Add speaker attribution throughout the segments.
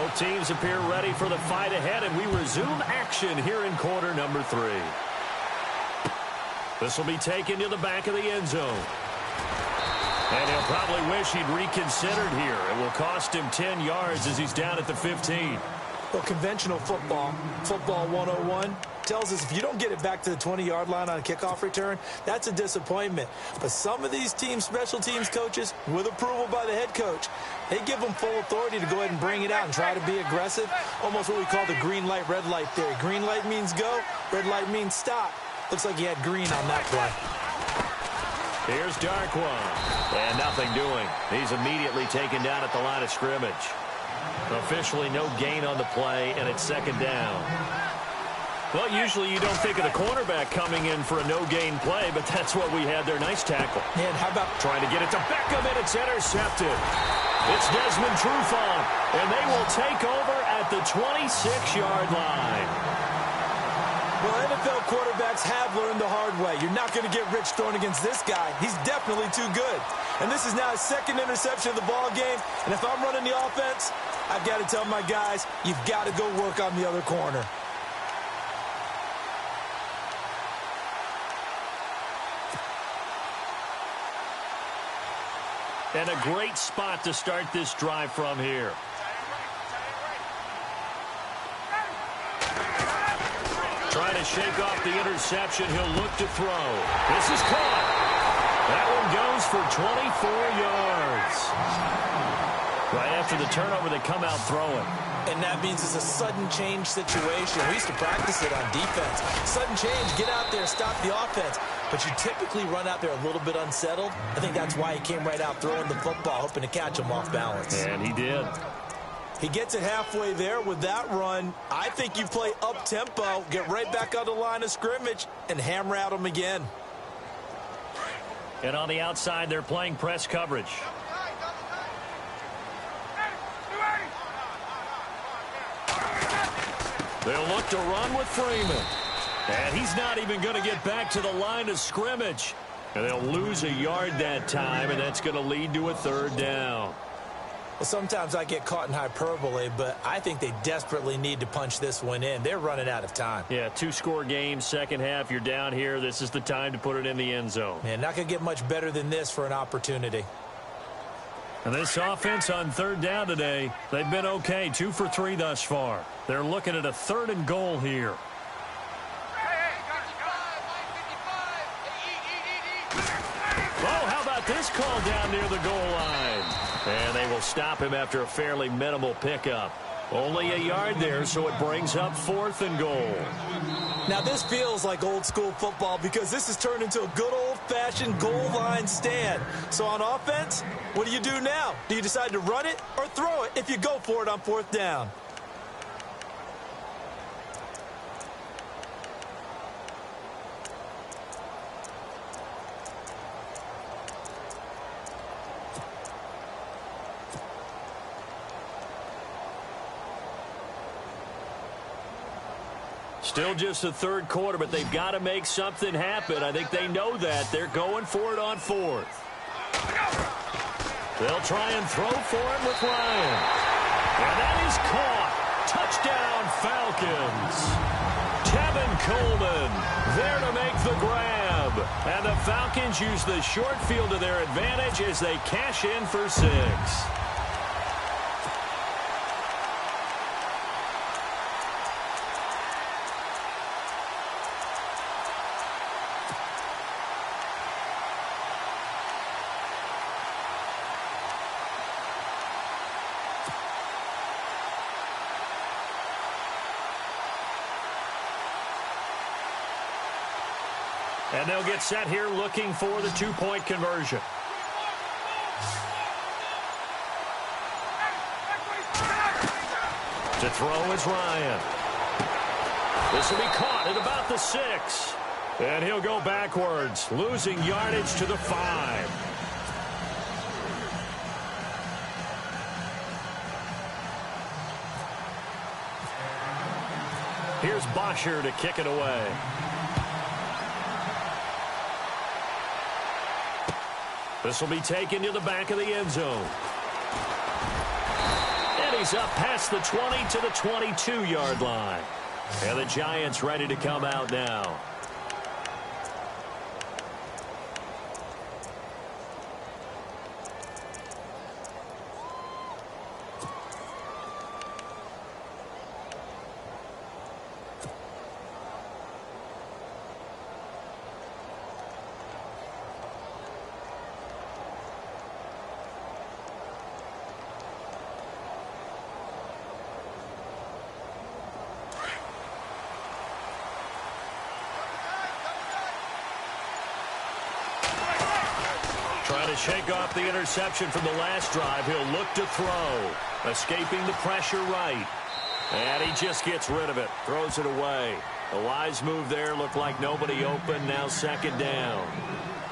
Speaker 1: Both teams appear ready for the fight ahead, and we resume action here in quarter number 3. This will be taken to the back of the end zone. And he'll probably wish he'd reconsidered here. It will cost him 10 yards as he's down at the 15.
Speaker 2: Well, conventional football 101, tells us if you don't get it back to the 20-yard line on a kickoff return, that's a disappointment. But some of these special teams coaches, with approval by the head coach, they give them full authority to go ahead and bring it out and try to be aggressive, almost what we call the green light, red light theory. Green light means go, red light means stop. Looks like he had green on that play.
Speaker 1: Here's Darkwan, and nothing doing. He's immediately taken down at the line of scrimmage. Officially no gain on the play, and it's second down. Well, usually you don't think of the cornerback coming in for a no-gain play, but that's what we had there. Nice tackle.
Speaker 2: And how about
Speaker 1: trying to get it to Beckham, and it's intercepted. It's Desmond Trufant, and they will take over at the 26-yard line.
Speaker 2: Well, NFL quarterbacks have learned the hard way. You're not going to get rich throwing against this guy. He's definitely too good. And this is now his second interception of the ball game. And if I'm running the offense, I've got to tell my guys, you've got to go work on the other corner.
Speaker 1: And a great spot to start this drive from here. Trying to shake off the interception. He'll look to throw. This is caught. That one goes for 24 yards. Right after the turnover, they come out throwing.
Speaker 2: And that means it's a sudden change situation. We used to practice it on defense. Sudden change, get out there, stop the offense. But you typically run out there a little bit unsettled. I think that's why he came right out throwing the football, hoping to catch him off balance.
Speaker 1: And he did.
Speaker 2: He gets it halfway there with that run. I think you play up-tempo, get right back on the line of scrimmage, and hammer at him again.
Speaker 1: And on the outside, they're playing press coverage. They'll look to run with Freeman. And he's not even going to get back to the line of scrimmage. And they'll lose a yard that time, and that's going to lead to a third down.
Speaker 2: Well, sometimes I get caught in hyperbole, but I think they desperately need to punch this one in. They're running out of time.
Speaker 1: Yeah, 2-score game, second half, you're down here. This is the time to put it in the end zone.
Speaker 2: Man, not going to get much better than this for an opportunity.
Speaker 1: And this offense on third down today, they've been okay, 2 for 3 thus far. They're looking at a 3rd and goal here. Oh, how about this call down near the goal line? And they will stop him after a fairly minimal pickup. Only a yard there, so it brings up 4th and goal.
Speaker 2: Now, this feels like old-school football because this has turned into a good old-fashioned goal line stand. So on offense, what do you do now? Do you decide to run it or throw it if you go for it on 4th down?
Speaker 1: Still just the third quarter, but they've got to make something happen. I think they know that. They're going for it on 4th. They'll try and throw for it with Ryan. And that is caught. Touchdown, Falcons. Tevin Coleman there to make the grab. And the Falcons use the short field to their advantage as they cash in for 6. And they'll get set here looking for the 2-point conversion. To throw is Ryan. This will be caught at about the 6. And he'll go backwards, losing yardage to the 5. Here's Bosher to kick it away. This will be taken to the back of the end zone. And he he's up past the 20 to the 22-yard line. And the Giants ready to come out now. Trying to shake off the interception from the last drive. He'll look to throw. Escaping the pressure right. And he just gets rid of it. Throws it away. A wise move there. Looked like nobody open. Now second down.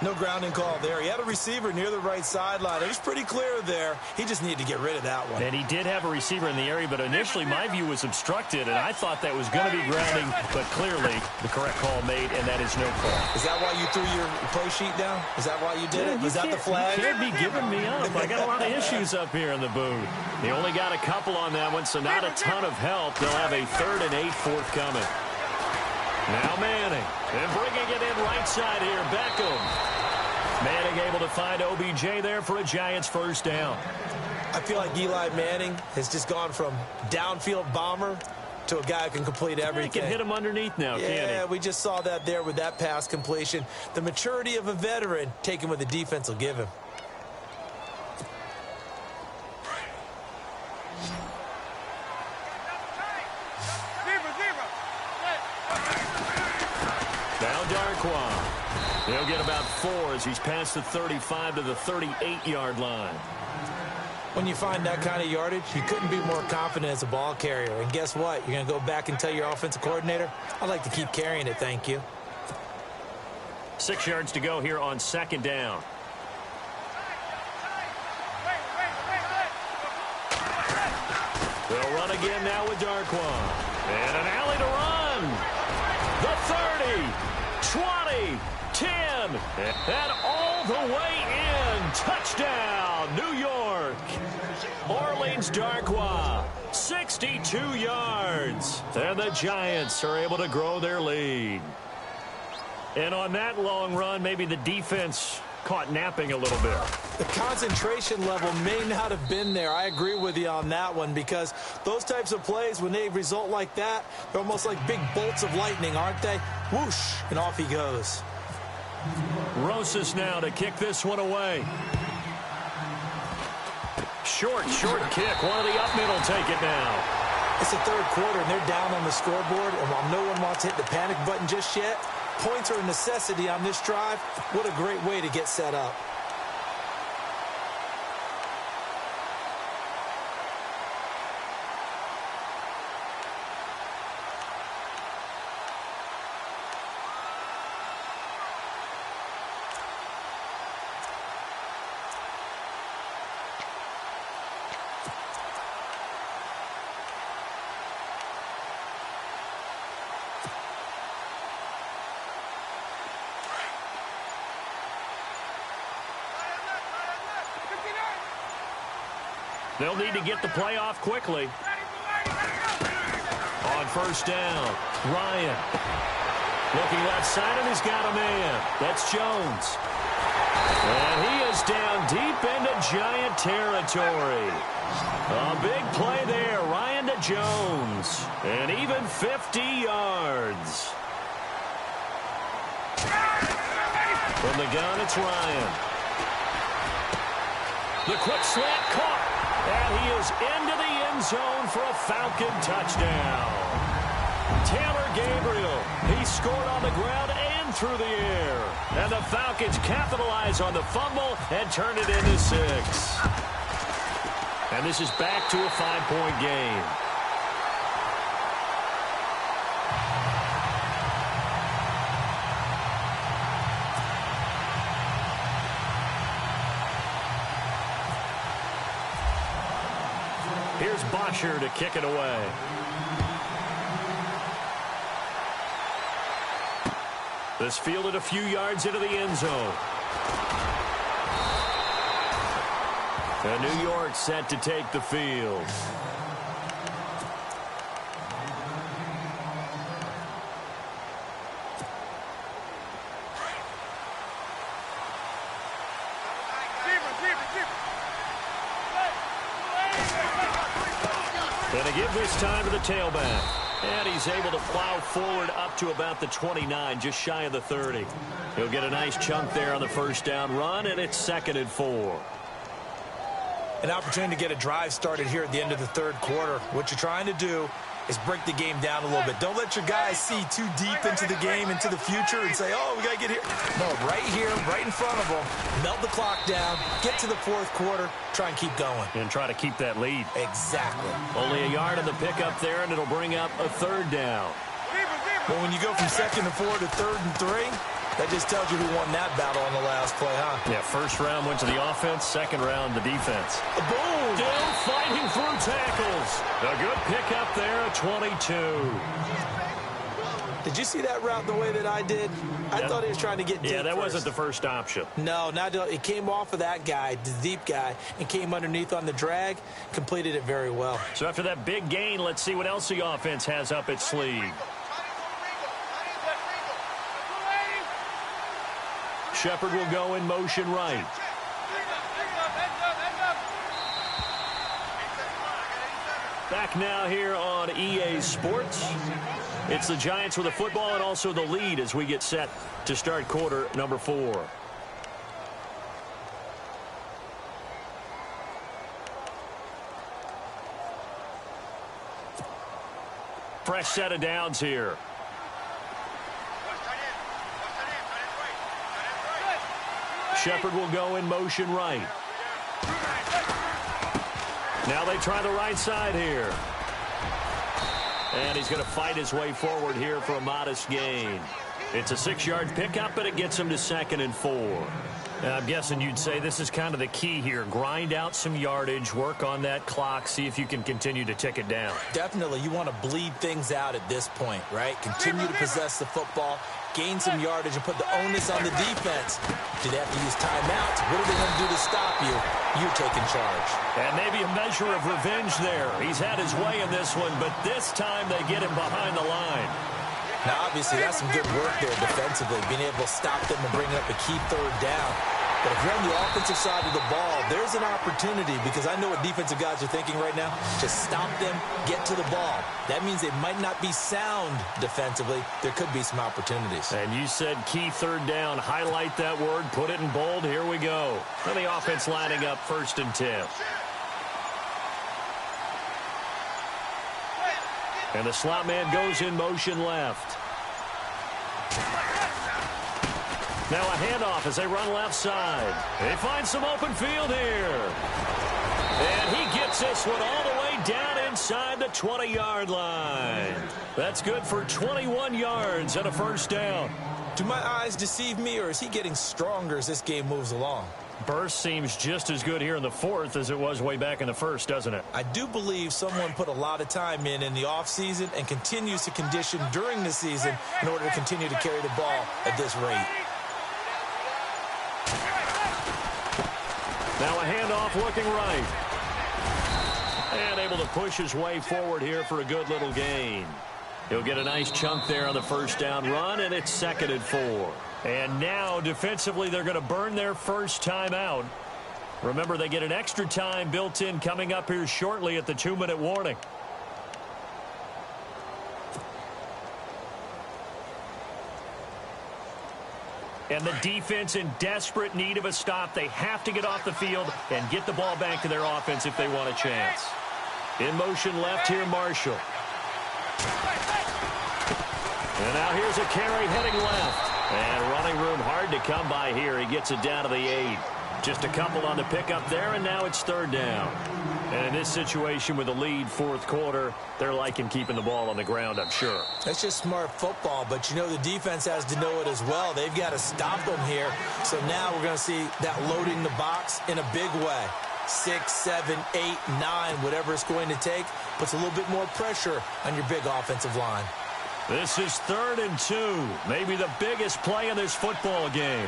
Speaker 2: No grounding call there. He had a receiver near the right sideline. It was pretty clear there. He just needed to get rid of that one.
Speaker 1: And he did have a receiver in the area, but initially my view was obstructed, and I thought that was going to be grounding, but clearly the correct call made, and that is no call.
Speaker 2: Is that why you threw your play sheet down? Is that why you did it? Was that the flag?
Speaker 1: You can't be giving me up. I got a lot of issues up here in the booth. He only got a couple on that one, so not a ton of help. They'll have a 3rd and 8 forthcoming. Now Manning, and bringing it in right side here, Beckham. Manning able to find OBJ there for a Giants first down.
Speaker 2: I feel like Eli Manning has just gone from downfield bomber to a guy who can complete everything.
Speaker 1: He can hit him underneath now, can't he?
Speaker 2: Yeah, we just saw that there with that pass completion. The maturity of a veteran taken what the defense will give him.
Speaker 1: Now Darquan. He'll get about 4 as he's past the 35 to the 38-yard line.
Speaker 2: When you find that kind of yardage, you couldn't be more confident as a ball carrier. And guess what? You're going to go back and tell your offensive coordinator, I'd like to keep carrying it, thank you.
Speaker 1: 6 yards to go here on second down. They'll run again now with Darquan. And an alley to run. The 30, 20, 10, and all the way in. Touchdown, New York. Orleans Darquan, 62 yards. And the Giants are able to grow their lead. And on that long run, maybe the defense caught napping a little bit.
Speaker 2: The concentration level may not have been there. I agree with you on that one, because those types of plays, when they result like that, they're almost like big bolts of lightning, aren't they? Whoosh, and off he goes.
Speaker 1: Rosas now to kick this one away. Short kick. One of the up middle take it now.
Speaker 2: It's the third quarter, and they're down on the scoreboard, and while no one wants to hit the panic button just yet, points are a necessity on this drive. What a great way to get set up.
Speaker 1: They'll need to get the play off quickly. On first down, Ryan. Looking left side, and he's got a man. That's Jones. And he is down deep into Giant territory. A big play there, Ryan to Jones. And even 50 yards. From the gun, it's Ryan. The quick slant caught. And he is into the end zone for a Falcon touchdown. Taylor Gabriel, he scored on the ground and through the air. And the Falcons capitalize on the fumble and turn it into 6. And this is back to a 5-point game. Here's Bosher to kick it away. This fielded a few yards into the end zone. And New York set to take the field. And they give this time to the tailback. And he's able to plow forward up to about the 29, just shy of the 30. He'll get a nice chunk there on the first down run, and it's 2nd and 4.
Speaker 2: An opportunity to get a drive started here at the end of the third quarter. What you're trying to do is break the game down a little bit. Don't let your guys see too deep into the game, into the future, and say, oh, we got to get here. No, right here, right in front of them. Melt the clock down, get to the fourth quarter, try and keep going.
Speaker 1: And try to keep that lead.
Speaker 2: Exactly.
Speaker 1: Only a yard on the pickup there, and it'll bring up a 3rd down.
Speaker 2: Well, when you go from 2nd and 4 to 3rd and 3, that just tells you who won that battle on the last play, huh?
Speaker 1: Yeah, first round went to the offense, second round the defense.
Speaker 2: Boom!
Speaker 1: Still fighting through tackles. A good pickup there at 22.
Speaker 2: Did you see that route the way that I did? I thought he was trying to get deep.
Speaker 1: Yeah, that
Speaker 2: first.
Speaker 1: wasn't the first option.
Speaker 2: No, it came off of that guy, the deep guy, and came underneath on the drag, completed it very well.
Speaker 1: So after that big gain, let's see what else the offense has up its sleeve. Shepard will go in motion right. Back now here on EA Sports. It's the Giants with the football and also the lead as we get set to start quarter number 4. Fresh set of downs here. Shepard will go in motion right. Now they try the right side here. And he's going to fight his way forward here for a modest gain. It's a 6-yard pickup, but it gets him to 2nd and 4. I'm guessing you'd say this is kind of the key here. Grind out some yardage, work on that clock, see if you can continue to tick it down.
Speaker 2: Definitely. You want to bleed things out at this point, right? Continue to possess the football, gain some yardage, and put the onus on the defense. Do they have to use timeouts? What are they going to do to stop you? You're taking charge.
Speaker 1: And maybe a measure of revenge there. He's had his way in this one, but this time they get him behind the line.
Speaker 2: Now, obviously, that's some good work there defensively, being able to stop them and bring up a key 3rd down. But if you're on the offensive side of the ball, there's an opportunity, because I know what defensive guys are thinking right now. Just stop them, get to the ball. That means they might not be sound defensively. There could be some opportunities.
Speaker 1: And you said key 3rd down. Highlight that word, put it in bold. Here we go. And the offense lining up 1st and 10. And the slot man goes in motion left. Now a handoff as they run left side. They find some open field here. And he gets this one all the way down inside the 20-yard line. That's good for 21 yards and a 1st down.
Speaker 2: Do my eyes deceive me, or is he getting stronger as this game moves along?
Speaker 1: Burst seems just as good here in the 4th as it was way back in the 1st, doesn't it?
Speaker 2: I do believe someone put a lot of time in the offseason and continues to condition during the season in order to continue to carry the ball at this rate.
Speaker 1: Now a handoff looking right. And able to push his way forward here for a good little gain. He'll get a nice chunk there on the 1st down run, and it's 2nd and 4. And now, defensively, they're going to burn their first time out. Remember, they get an extra time built in coming up here shortly at the 2-minute warning. And the defense in desperate need of a stop. They have to get off the field and get the ball back to their offense if they want a chance. In motion left here, Marshall. And now here's a carry heading left. And running room hard to come by here. He gets it down to the 8. Just a couple on the pickup there, and now it's 3rd down. And in this situation with a lead 4th quarter, they're liking keeping the ball on the ground, I'm sure.
Speaker 2: That's just smart football, but you know the defense has to know it as well. They've got to stop them here. So now we're going to see that loading the box in a big way. 6, 7, 8, 9, whatever it's going to take, puts a little bit more pressure on your big offensive line.
Speaker 1: This is 3rd and 2, maybe the biggest play in this football game.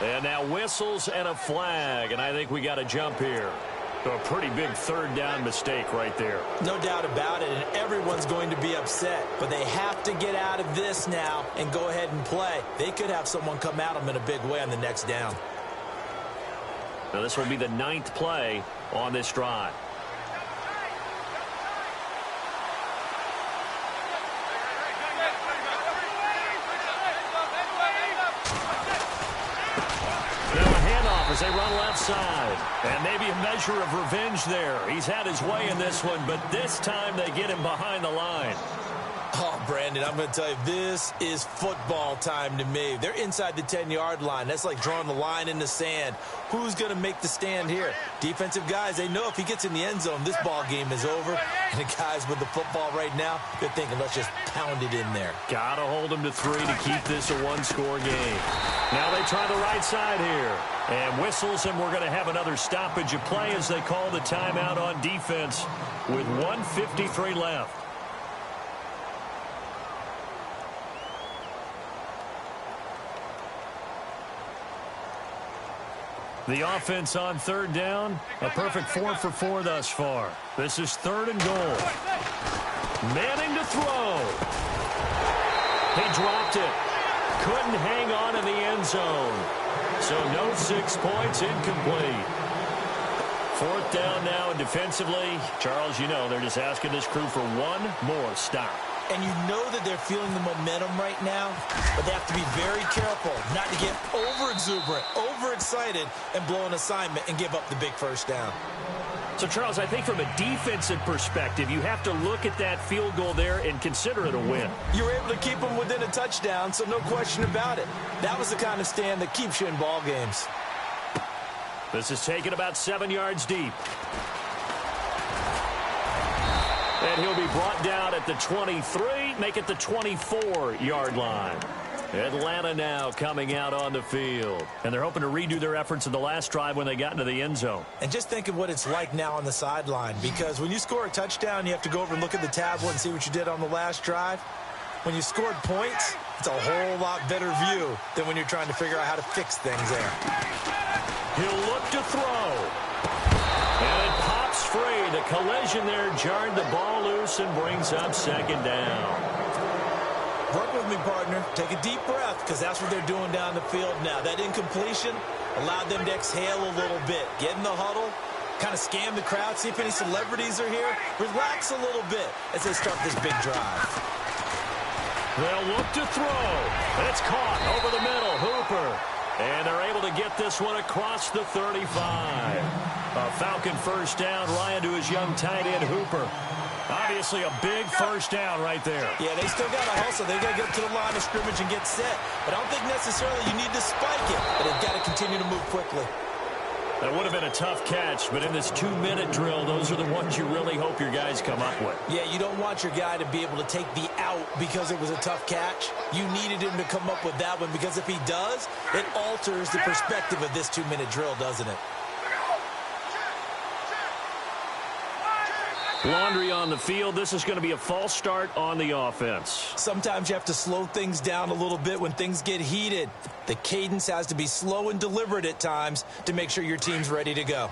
Speaker 1: And now whistles and a flag, and I think we got a jump here. So a pretty big third down mistake right there.
Speaker 2: No doubt about it, and everyone's going to be upset. But they have to get out of this now and go ahead and play. They could have someone come at them in a big way on the next down.
Speaker 1: Now this will be the 9th play on this drive. As they run left side. And maybe a measure of revenge there. He's had his way in this one, but this time they get him behind the line.
Speaker 2: Oh, Brandon, I'm going to tell you, this is football time to me. They're inside the 10-yard line. That's like drawing the line in the sand. Who's going to make the stand here? Defensive guys, they know if he gets in the end zone, this ball game is over. And the guys with the football right now, they're thinking, let's just pound it in there.
Speaker 1: Got to hold them to 3 to keep this a one-score game. Now they try the right side here. And whistles, and we're going to have another stoppage of play as they call the timeout on defense with 1:53 left. The offense on third down, a perfect 4 for 4 thus far. This is 3rd and goal. Manning to throw. He dropped it. Couldn't hang on in the end zone. So no 6 points, incomplete. 4th down now, and defensively, Charles, you know, they're just asking this crew for one more stop.
Speaker 2: And you know that they're feeling the momentum right now, but they have to be very careful not to get over-exuberant, over-excited, and blow an assignment and give up the big first down.
Speaker 1: So, Charles, I think from a defensive perspective, you have to look at that field goal there and consider it a win.
Speaker 2: You were able to keep them within a touchdown, so no question about it. That was the kind of stand that keeps you in ball games.
Speaker 1: This is taken about 7 yards deep. And he'll be brought down at the 23, make it the 24-yard line. Atlanta now coming out on the field. And they're hoping to redo their efforts in the last drive when they got into the end zone.
Speaker 2: And just think of what it's like now on the sideline, because when you score a touchdown, you have to go over and look at the tablet and see what you did on the last drive. When you scored points, it's a whole lot better view than when you're trying to figure out how to fix things there.
Speaker 1: He'll look to throw. And it pops free. The collision there jarred the ball loose and brings up 2nd down.
Speaker 2: Work with me, partner. Take a deep breath, because that's what they're doing down the field now. That incompletion allowed them to exhale a little bit. Get in the huddle, kind of scan the crowd, see if any celebrities are here. Relax a little bit as they start this big drive.
Speaker 1: They'll look to throw. And it's caught over the middle. Hooper. And they're able to get this one across the 35. A Falcon first down. Ryan to his young tight end, Hooper. Obviously a big first down right there.
Speaker 2: Yeah, they still got to hustle. They got to get to the line of scrimmage and get set. But I don't think necessarily you need to spike it. But they've got to continue to move quickly.
Speaker 1: That would have been a tough catch, but in this 2-minute drill, those are the ones you really hope your guys come up with.
Speaker 2: Yeah, you don't want your guy to be able to take the out because it was a tough catch. You needed him to come up with that one, because if he does, it alters the perspective of this 2-minute drill, doesn't it?
Speaker 1: Laundry on the field. This is going to be a false start on the offense.
Speaker 2: Sometimes you have to slow things down a little bit when things get heated. The cadence has to be slow and deliberate at times to make sure your team's ready to go.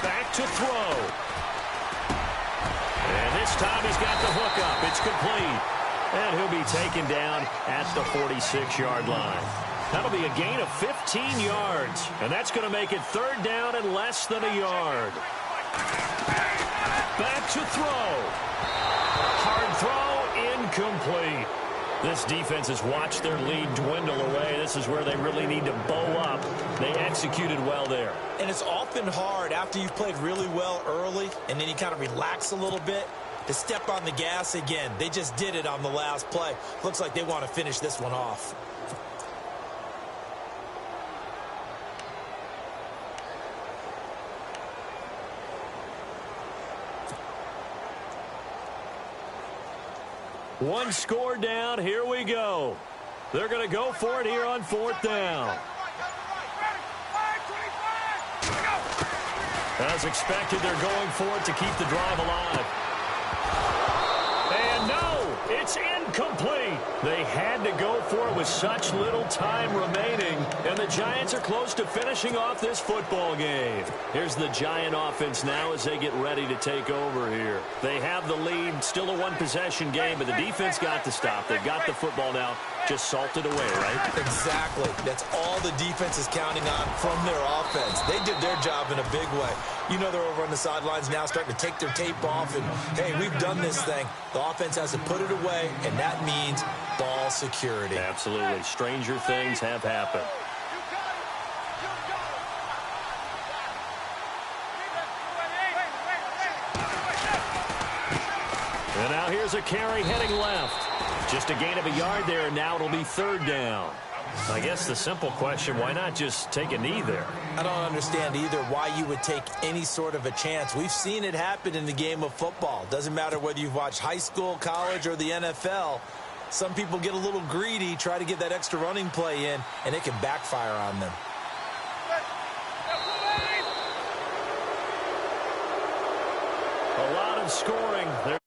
Speaker 1: Back to throw. And this time he's got the hook up. It's complete. And he'll be taken down at the 46-yard line. That'll be a gain of 15 yards. And that's going to make it 3rd down and less than a yard. Back to throw. Hard throw, incomplete. This defense has watched their lead dwindle away. This is where they really need to bow up. They executed well there.
Speaker 2: And it's often hard after you've played really well early and then you kind of relax a little bit to step on the gas again. They just did it on the last play. Looks like they want to finish this one off.
Speaker 1: One score down. Here we go. They're going to go for it here on 4th down. As expected, they're going for it to keep the drive alive. And no, it's incomplete. They had to go for it with such little time remaining, and the Giants are close to finishing off this football game. Here's the Giant offense now as they get ready to take over here. They have the lead, still a one-possession game, but the defense got to stop. They've got the football now, just salted away, right?
Speaker 2: Exactly. That's all the defense is counting on from their offense. They did their job in a big way. You know they're over on the sidelines now starting to take their tape off, and, hey, we've done this thing. The offense has to put it away, and that means ball security.
Speaker 1: Absolutely. Stranger things have happened. And now here's a carry heading left. Just a gain of a yard there, and now it'll be third down. I guess the simple question, why not just take a knee there?
Speaker 2: I don't understand either why you would take any sort of a chance. We've seen it happen in the game of football. Doesn't matter whether you've watched high school, college, or the NFL. Some people get a little greedy, try to get that extra running play in, and it can backfire on them.
Speaker 1: A lot of scoring there.